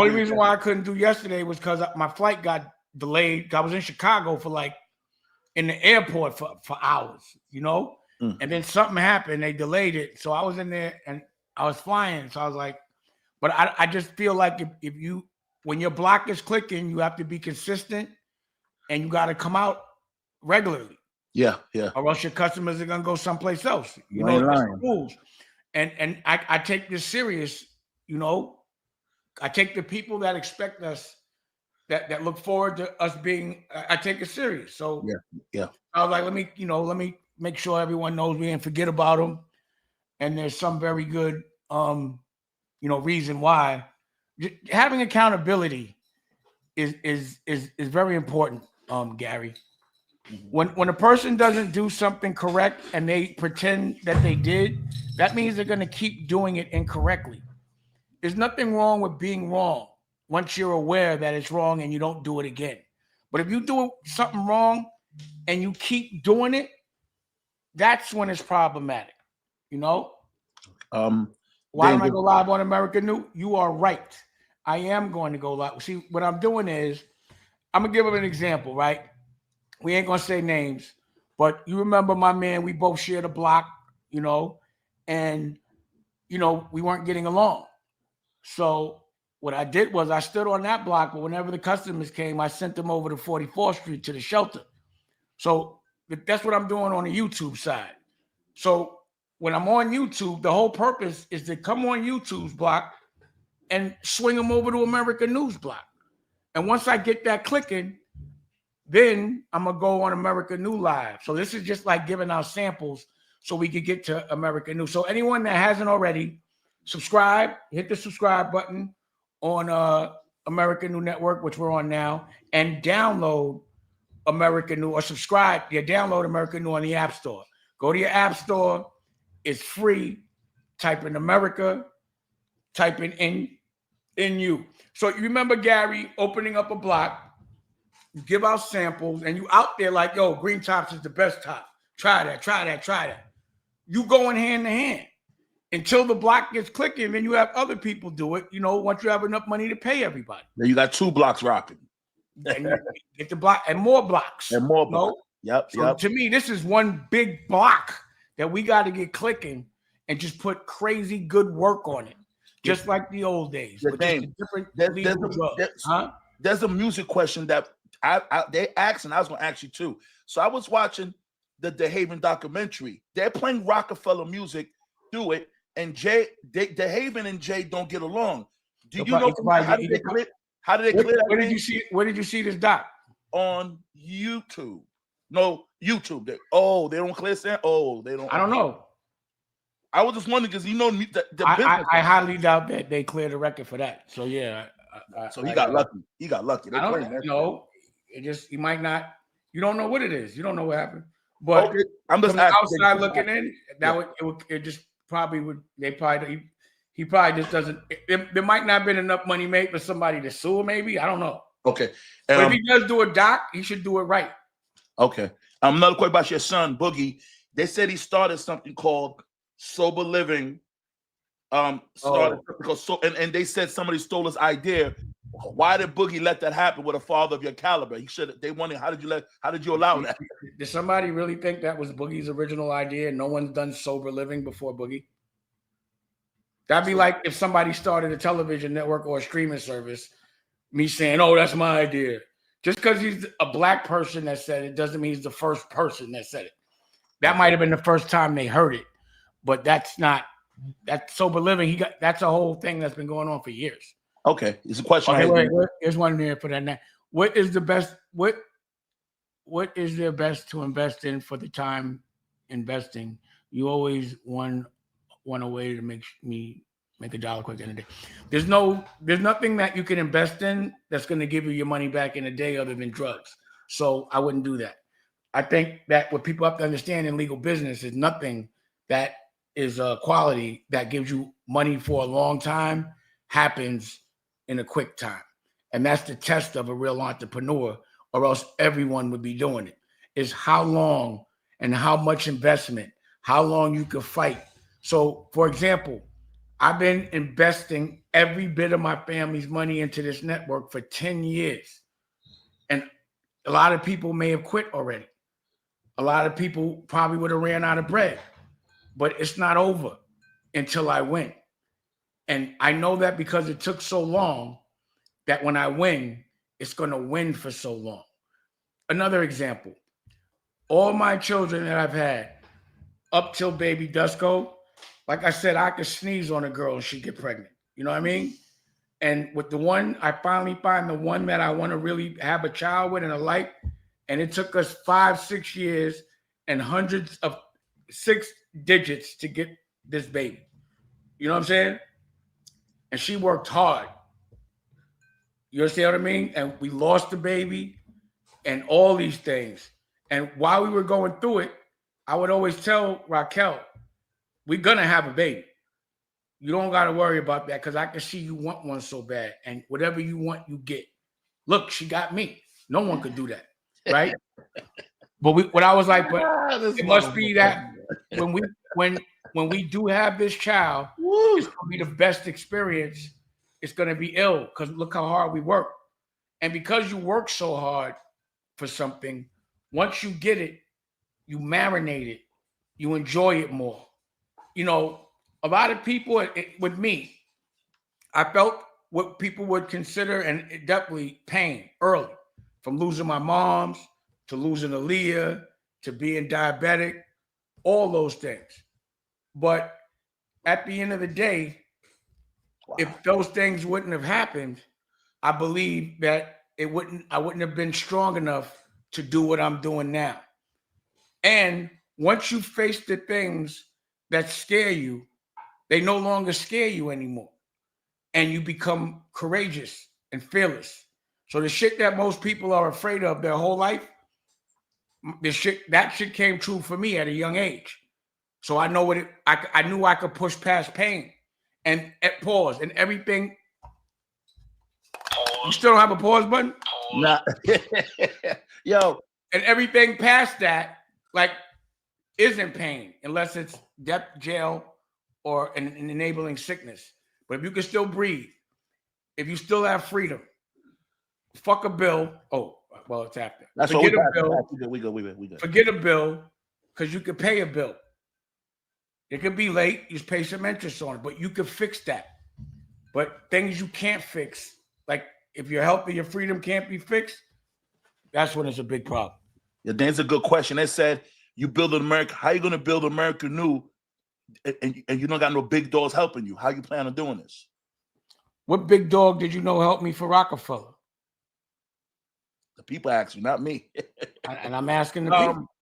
Only reason why I couldn't do yesterday was because my flight got delayed. I was in Chicago for like in the airport for hours, you know, and then something happened. They delayed it. So I was in there and I was flying. So I was like, but I just feel like if you, when your block is clicking, you have to be consistent and you got to come out regularly. Yeah. Or else your customers are going to go someplace else. You know, that's the rules. And I take this serious, you know. I take the people that expect us, that look forward to us being, I take it serious. So yeah. I was like, let me make sure everyone knows we didn't forget about them. And there's some very good, reason why. Having accountability is very important, Gary. When a person doesn't do something correct and they pretend that they did, that means they're going to keep doing it incorrectly. There's nothing wrong with being wrong once you're aware that it's wrong and you don't do it again. But if you do something wrong and you keep doing it, that's when it's problematic. You know? Why don't I go live on American New? You are right. I am going to go live. See, what I'm doing is, I'm going to give him an example, right? We ain't going to say names, but you remember my man, we both shared a block, you know, and, you know, we weren't getting along. So what I did was I stood on that block, but whenever the customers came, I sent them over to 44th Street to the shelter. So that's what I'm doing on the YouTube side. So when I'm on YouTube, the whole purpose is to come on YouTube's block and swing them over to American News block. And once I get that clicking, then I'm going to go on American News Live. So this is just like giving out samples so we could get to American News. So anyone that hasn't already, subscribe, hit the subscribe button on American News Network, which we're on now, and download American News, or subscribe. Download American News on the App Store. Go to your App Store. It's free. Type in America. Type in you. So you remember Gary opening up a block, you give out samples, and you out there like, yo, Green Tops is the best top. Try that. You going hand to hand until the block gets clicking, then you have other people do it, you know, once you have enough money to pay everybody. Then you got 2 blocks rocking. And you get the block and more blocks. And more blocks. Yep. To me, this is one big block that we got to get clicking and just put crazy good work on it. Just like the old days. There's a music question that they asked, and I was going to ask you too. So I was watching the DeHaven documentary. They're playing Rockefeller music through it, and DeHaven and Jay don't get along. Do you know how did they clear? How did they clear that? Where did you see this doc? On YouTube. No, YouTube. They don't clear sound. They don't. I don't know. I was just wondering because you know the business. I highly doubt that they cleared the record for that. So yeah. So he got lucky. He got lucky. I don't know. He might not. You don't know what it is. You don't know what happened. But okay, I'm just outside looking in. It just probably would. He probably just doesn't. There might not have been enough money made for somebody to sue. Maybe I don't know. Okay. But if he does do a doc, he should do it right. Okay. Another question about your son Boogie. They said he started something called Sober Living. And they said somebody stole his idea. Why did Boogie let that happen with a father of your caliber? They wondered how did you allow that? Did somebody really think that was Boogie's original idea? No one's done Sober Living before Boogie. That'd be like if somebody started a television network or a streaming service, me saying, "Oh, that's my idea." Just because he's a black person that said it doesn't mean he's the first person that said it. That might have been the first time they heard it, but that's Sober Living. That's a whole thing that's been going on for years. Okay, it's a question. Okay, wait, here's one there for that. What is the best? What is their best to invest in for the time investing? You always want a way to make $1 quick in a day. There's nothing that you can invest in that's going to give you your money back in a day other than drugs. So I wouldn't do that. I think that what people have to understand in legal business is nothing that is a quality that gives you money for a long time happens in a quick time. And that's the test of a real entrepreneur, or else everyone would be doing it, is how long and how much investment, how long you can fight. So, for example, I've been investing every bit of my family's money into this network for 10 years. And a lot of people may have quit already. A lot of people probably would have ran out of bread, but it's not over until I win. And I know that because it took so long that when I win, it's going to win for so long. Another example, all my children that I've had up till baby Dusko, like I said, I could sneeze on a girl and she'd get pregnant. You know what I mean? And with the one, I finally find the one that I want to really have a child with and a like. And it took us 5-6 years and hundreds of 6 digits to get this baby. You know what I'm saying? And she worked hard. You understand what I mean? And we lost the baby and all these things. And while we were going through it, I would always tell Raquel, we're going to have a baby. You don't got to worry about that because I can see you want one so bad. And whatever you want, you get. Look, she got me. No one could do that, right? But what I was like, but it must be that when we do have this child, it's going to be the best experience. It's going to be ill because look how hard we work. And because you work so hard for something, once you get it, you marinate it, you enjoy it more. You know, a lot of people with me, I felt what people would consider and definitely pain early, from losing my moms to losing Aaliyah to being diabetic, all those things. But at the end of the day, if those things wouldn't have happened, I believe that I wouldn't have been strong enough to do what I'm doing now. And once you face the things that scare you, they no longer scare you anymore. And you become courageous and fearless. So the shit that most people are afraid of their whole life, that shit came true for me at a young age. So I know I knew I could push past pain and pause and everything. You still don't have a pause button? Nah. Yo. And everything past that, like, isn't pain unless it's death, jail, or an enabling sickness. But if you can still breathe, if you still have freedom, fuck a bill. Oh, well, it's after. That's Forget what a bill. We good. Forget a bill because you could pay a bill. It could be late. You just pay some interest on it, but you could fix that. But things you can't fix, like if your health or your freedom can't be fixed, that's when it's a big problem. Yeah, that's a good question. They said, you build America. How you going to build America new and you don't got no big dogs helping you? How you plan on doing this? What big dog did you know helped me for Rockefeller? The people ask you, not me. And I'm asking the people.